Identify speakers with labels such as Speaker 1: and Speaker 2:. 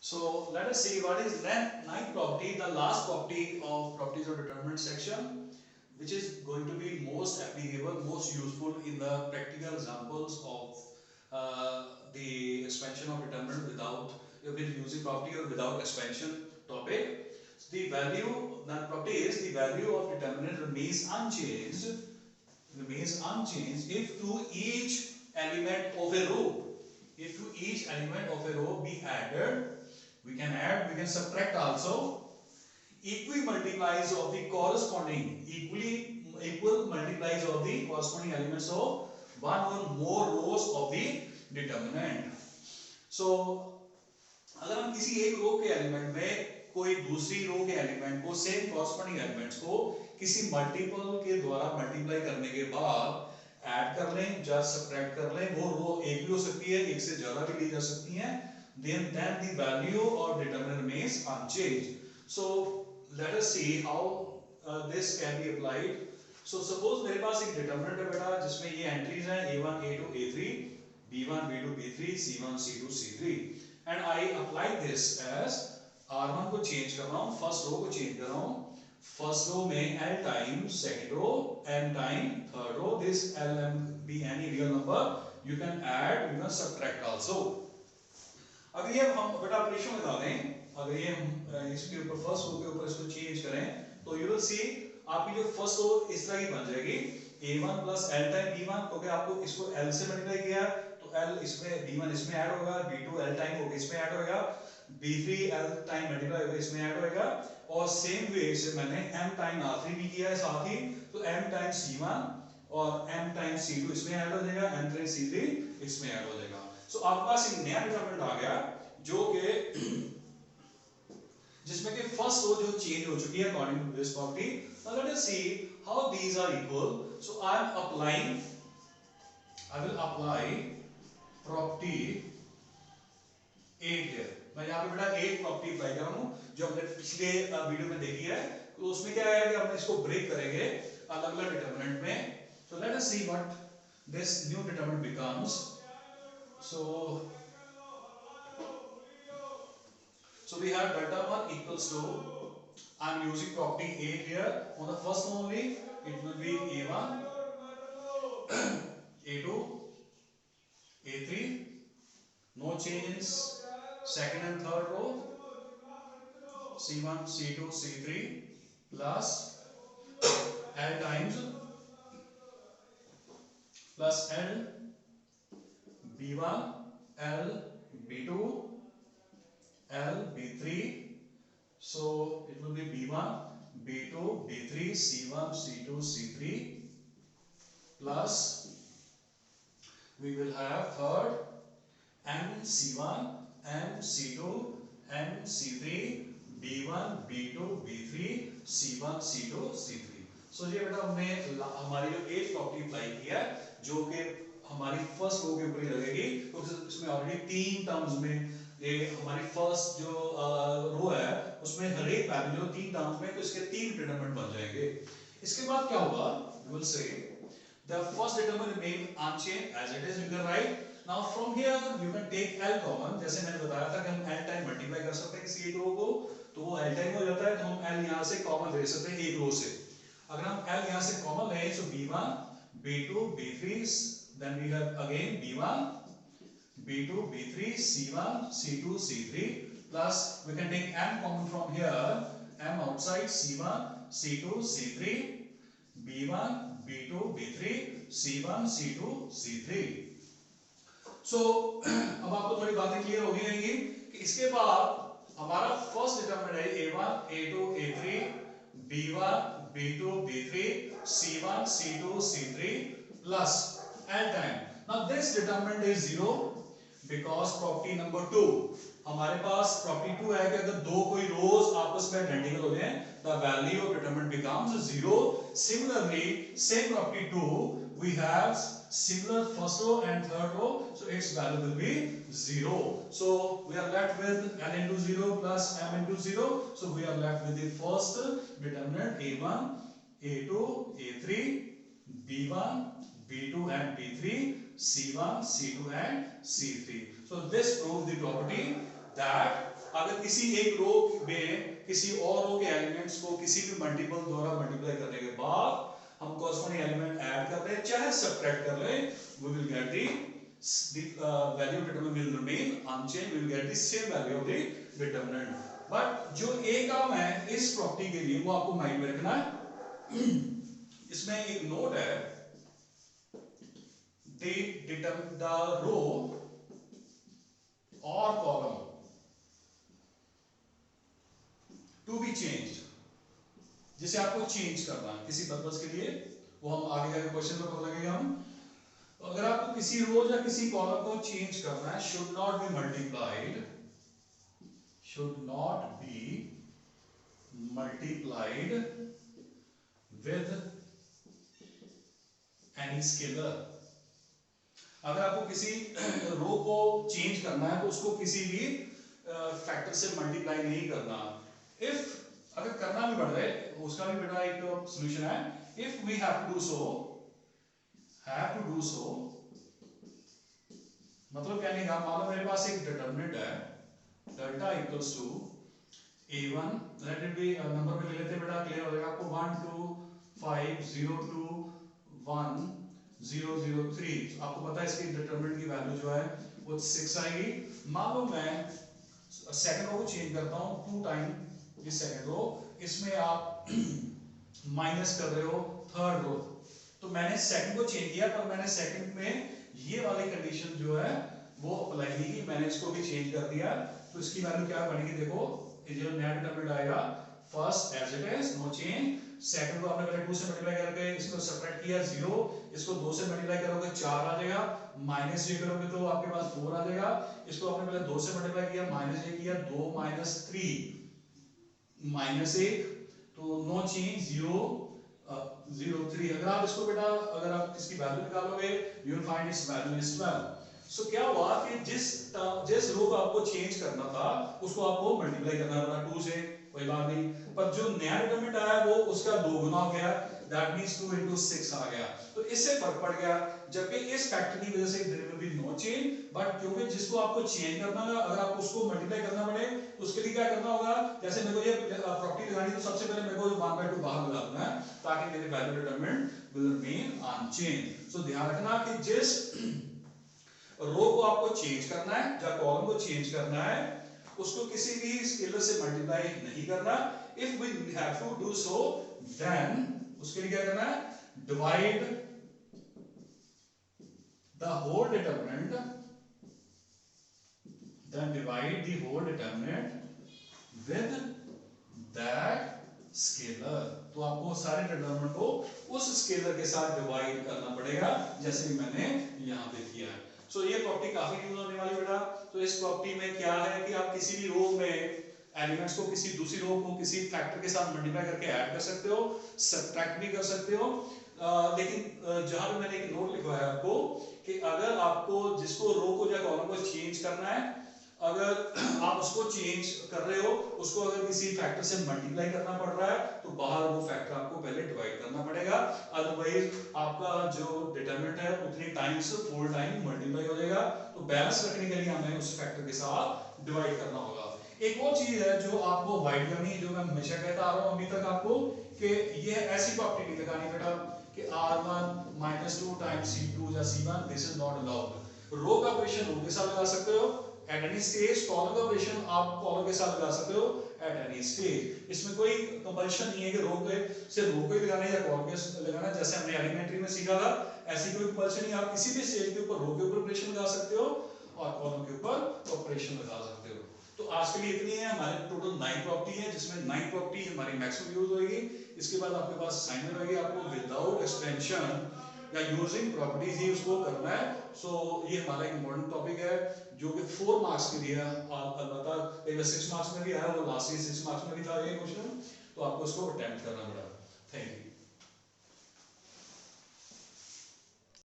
Speaker 1: So let us see what is ninth property, the last property of properties of determinant section, which is going to be most applicable, most useful in the practical examples of the expansion of determinant without with using property or without expansion topic. The value, that property is the value of determinant remains unchanged if to each element of a row. If to each element of a row be added, we can add, we can subtract also, equal multiplies of the corresponding equal multiplies of the corresponding elements of one or more rows of the determinant. So अगर हम किसी एक रो के element में कोई दूसरी रो के element को सेम कॉरस्पॉन्डिंग एलिमेंट्स को किसी मल्टीपल के द्वारा मल्टीप्लाई करने के बाद ऐड कर लें या सब्ट्रैक्ट कर लें, वो रो एक भी हो सकती है, एक से ज्यादा भी ली जा सकती हैं, then the value of determinant remains unchanged. So let us see how this can be applied. So suppose मेरे पास एक determinant है बेटा जिसमें ये एंट्रीज हैं a1 a2 a3 b1 b2 b3 c1 c2 c3 and I apply this as r1 को change कर रहा हूँ, फर्स्ट रो को चेंज कर रहा हूँ, फर्स्ट रो में l time second row m time third row, this l m be any real number, you can add, you can subtract also. अगर ये हम बेटा ऑपरेशन लगा दें, अगर ये हम इसके ऊपर फर्स्ट रो के ऊपर इसको चेंज करें तो यू विल सी आपकी जो फर्स्ट रो इस तरह की बन जाएगी a1 plus l time b1, क्योंकि आपको इसको l से मल्टीप्लाई किया तो l इसमें b1 इसमें ऐड होगा, b2 l टाइम होगा इसमें ऐड होगा, b3 l टाइम मल्टीप्लाई होगा इसमें ऐड होगा, और सेम वे से मैंने m टाइम r3 भी किया है साथ ही, तो m टाइम c1 और m टाइम c2 इसमें ऐड हो जाएगा, m टाइम c3 इसमें ऐड हो जाएगा. सो आपके पास एक नया डिटरमिनेंट आ गया जो कि जिसमें कि फर्स्ट रो जो चेंज हो चुकी है according to this property. Now let us see how these are equal. So I will apply property 8 here. मैं यहां पे बेटा 8 प्रॉपर्टी अप्लाई कर रहा हूं जो हमने पिछले वीडियो में देखी है. तो उसमें क्या है कि हम इसको ब्रेक करेंगे अलग-अलग डिटरमिनेंट में. So let us see what this new determinant becomes. So we have delta 1 equals to, I am using property 8 here. On the first one only, it will be a1, a2, a3, no change in second and third row, c1, c2, c3 plus l times plus l b1, l b2, l b3, so it will be b1 b2 b3 c1 c2 c3 plus we will have third m c1 m c2 m c3 b1 b2 b3 c1 c2 c3. सो ये बेटा हमने हमारी जो 8th property apply की है जो कि हमारी फर्स्ट रो के ऊपर ही लगेगी, तो इसमें ऑलरेडी तीन टर्म्स में ये हमारी फर्स्ट जो रो है उसमें हर एक वैल्यू तीन टर्म्स में, तो इसके तीन डिटरमिनेंट बन जाएंगे. इसके बाद क्या होगा, we will say the first determinant remain unchanged as it is in the right. Now from here you can take l common, जैसे मैंने बताया था कि हम l टाइम मल्टीप्लाई कर सकते हैं किसी एक रो को, तो वो l टाइम हो जाता है, तो हम l यहां से कॉमन ले सकते हैं एक रो से. अगर हम l यहां से कॉमन लें तो b1 b2 b3, then we have again b1 b2 b3 c1 c2 c3 plus we can take m common from here, m outside c1 c2 c3 b1 b2 b3 c1 c2 c3. so अब आपको थोड़ी बातें clear हो गई होंगी कि इसके बाद हमारा फर्स्ट डिटरमिनेंट है a1 a2 a3 b1 b2 b3 c1 c2 c3 plus l time. Now this determinant is 0 because property number 2, हमारे पास property 2 है कि अगर दो कोई rows आपस में identical हो जाएं, the value of determinant becomes 0. Similarly, same property 2, we have similar first row and third row, so its value will be 0. So we are left with n into 0 plus m into 0. So we are left with the first determinant a1, a2, a3, b1, b2 and b3, c1, c2 and c3. So this proves the property that किसी एक रो में किसी और रो के elements को किसी भी multiple द्वारा मल्टीप्लाई करने के बाद हम कॉरस्पॉन्डिंग एलिमेंट ऐड कर रहे हैं चाहे सब्ट्रैक्ट कर रहे हैं, we will get the value of determinant will remain unchanged, we will get the same value of the determinant. But जो एक काम है इस प्रॉपर्टी के लिए वो आपको माइंड में रखना है। इसमें एक नोट है, the row or column to be changed, जिसे आपको चेंज करना है किसी पर्पस के लिए, वो हम आगे जाके क्वेश्चन में पता लगेगा हम। तो अगर आपको किसी रो या किसी कॉलम को चेंज करना है, should not be multiplied with any scalar। अगर आपको किसी रो को चेंज करना है तो उसको किसी भी फैक्टर से मल्टीप्लाई नहीं करना। इफ अगर करना भी पड़ रहा है उसका भी बेटा एक सॉल्यूशन है, if we have to do so मतलब कहने का मान लो मेरे पास एक डिटरमिनेंट है delta equals to a1, let it be number में ले लेते हैं बेटा, क्लियर हो जाएगा आपको। 1 2 5 0 2 1 0 0 3। आपको पता है इसकी डिटरमिनेंट की वैल्यू जो है वो 6 आएगी। मान लो मैं सेकंड रो को चेंज करता हूं 2 टाइम ये सेकंड रो, इसमें आप माइनस कर रहे हो थर्ड रो, तो मैंने सेकंड को चेंज किया पर मैंने सेकंड में ये वाली कंडीशन जो है वो अप्लाई नहीं की, मैंने इसको भी चेंज कर दिया। तो इसकी वैल्यू क्या बनेगी, देखो ये जो नया डिटरमिनेंट आएगा first as it is no change, second को आपने पहले 2 से मल्टीप्लाई करके इसको सब्ट्रैक्ट किया 0, इसको 2 से मल्टीप्लाई करोगे 4 आ जाएगा, माइनस ये करोगे तो आपके पास 4 आ जाएगा, इसको आपने पहले 2 से मल्टीप्लाई किया माइनस ये किया 2 माइनस 3 माइनस 1, तो नो चेंज 0 0 3। अगर आप इसको बेटा अगर आप इसकी वैल्यू निकालोगे you will find its value is 12। सो क्या हुआ कि जिस रो को आपको चेंज करना था उसको आपको मल्टीप्लाई करना पड़ा 2 से, कोई बात नहीं, पर जो नया डिटरमिनेंट आया वो उसका 2 गुना हो गया, दैट मींस 2 into 6 आ गया, तो इससे फर्क पड़ गया। जबकि इस फैक्टर की वजह से there will be no change, but क्योंकि जिसको आपको चेंज करना है अगर आपको उसको मल्टीप्लाई करना पड़े तो उसके लिए क्या करना होगा, जैसे मेरे को ये प्रॉपर्टी लगानी तो सबसे पहले मेरे को 1/2 बाहर लगा देना है ताकि मेरे value determinant will remain unchange. So ध्यान रखना कि जिस रो को आपको चेंज करना है या कॉलम को चेंज करना है उसको किसी भी स्केलर से मल्टीप्लाई नहीं करना। If we have to do so then उसके लिए क्या करना है, divide the whole determinant, then divide the whole determinant with that scalar। तो आपको सारे डिटरमिनेंट को उस स्केलर के साथ डिवाइड करना पड़ेगा जैसे कि मैंने यहाँ पे किया है। सो ये प्रॉपर्टी काफी यूज होने वाली बेटा। तो इस प्रॉपर्टी में क्या है कि आप किसी भी रो में एलिमेंट्स को किसी दूसरी रो को किसी फैक्टर के साथ मल्टीप्लाई करके ऐड कर सकते हो, सब्ट्रैक्ट भी कर सकते हो। लेकिन जहां पे मैंने एक नोट लिखवाया है आपको कि अगर आपको जिसको रो को या कॉलम को चेंज करना है, अगर आप उसको चेंज कर रहे हो उसको अगर किसी फैक्टर से मल्टीप्लाई करना पड़ रहा है तो बाहर वो फैक्टर आपको पहले डिवाइड करना पड़ेगा, अदरवाइज आपका जो डिटरमिनेंट है उतनी टाइम्स 4 टाइम मल्टीप्लाई हो जाएगा। तो बैलेंस रखने के लिए हमें उस फैक्टर के साथ डिवाइड करना होगा। एक और चीज है जो आपको अवॉइड करनी है, जो मैं हमेशा कहता आ रहा हूं अभी तक आपको, कि ये ऐसी प्रॉपर्टी नहीं लगानी बेटा कि r1 - 2 टाइम्स c2 या c1, this is not allowed. Row का ऑपरेशन रो के साथ लगा सकते हो एट एनी स्टेज, कॉलम का ऑपरेशन आप कॉलम के साथ लगा सकते हो एट एनी स्टेज। इसमें कोई कंपल्शन नहीं है कि रो के से रो को ही लगाना है या कॉलम के लगाना है, जैसे हमने एलिमेंट्री में सीखा था ऐसी कोई कंपल्शन नहीं। आप किसी भी स्टेज के ऊपर रो के ऊपर ऑपरेशन लगा सकते हो और कॉलम के ऊपर ऑपरेशन लगा सकते हो। तो आज के लिए इतनी है, हमारे टोटल 9 प्रॉपर्टी है जिसमें 9 प्रॉपर्टी हमारी मैक्सिमम यूज होगी। इसके बाद आपके पास असाइनमेंट होगी, आपको विदाउट एक्सटेंशन या यूजिंग प्रॉपर्टीज ही उसको करना है। सो ये हमारा एक इम्पोर्टेंट टॉपिक है जो कि 4 मार्क्स के लिए अलबत्ता कई बार 6 मार्क्स में भी आया, वो लास्ट ईयर 6 मार्क्स में भी था ये क्वेश्चन, तो आपको इसको अटेम्प्ट करना पड़ा। Thank you.